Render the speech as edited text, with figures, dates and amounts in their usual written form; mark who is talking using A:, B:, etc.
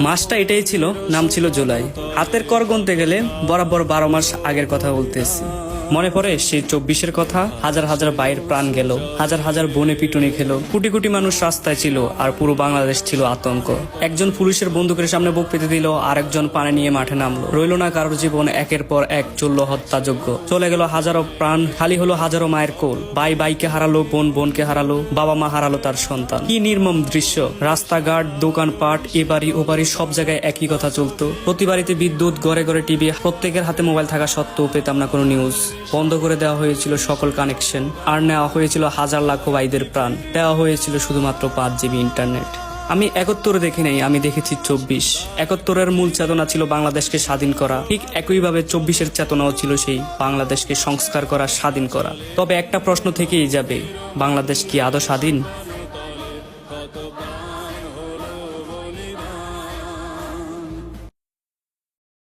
A: মাসটা এটাই ছিল, নাম ছিল জুলাই। হাতের কর গুনতে গেলে বরাবর 12 মাস আগের কথা বলতেছি। মনে পড়ে সেই 24-এর কথা। হাজার হাজার ভাইয়ের প্রাণ গেল, হাজার হাজার বনে পিটুনি খেলো, কোটি কোটি মানুষ রাস্তায় ছিল, আর পুরো বাংলাদেশ ছিল আতঙ্ক। একজন পুলিশের বন্দুকের সামনে বুক পেতে দিল, আরেকজন পানি নিয়ে মাঠে নামলো। রইল না কারোর জীবন, একের পর এক চলল হত্যাযজ্ঞ। চলে গেল হাজারো প্রাণ, খালি হলো হাজারো মায়ের কোল। ভাই ভাইকে হারালো, বোন বোনকে হারালো, বাবা মা হারালো তার সন্তান। কি নির্মম দৃশ্য! রাস্তাঘাট, দোকানপাট, এ বাড়ি ও বাড়ি সব জায়গায় একই কথা চলতো। প্রতি বাড়িতে বিদ্যুৎ, ঘরে ঘরে টিভি, প্রত্যেকের হাতে মোবাইল থাকা সত্ত্বেও পেতাম না কোনো নিউজ। বন্ধ করে দেওয়া হয়েছিল সকল কানেকশন, আর নেওয়া হয়েছিল হাজার লাখ ভাইদের প্রাণ। দেওয়া হয়েছিল শুধুমাত্র 5 জিবি ইন্টারনেট। আমি 71 দেখি নাই, আমি দেখেছি 24। 71-এর মূল চেতনা ছিল বাংলাদেশকে স্বাধীন করা, ঠিক একইভাবে 24-এর চেতনাও ছিল সেই বাংলাদেশকে সংস্কার করা, স্বাধীন করা। তবে একটা প্রশ্ন থেকেই যাবে, বাংলাদেশ কি আদৌ স্বাধীন?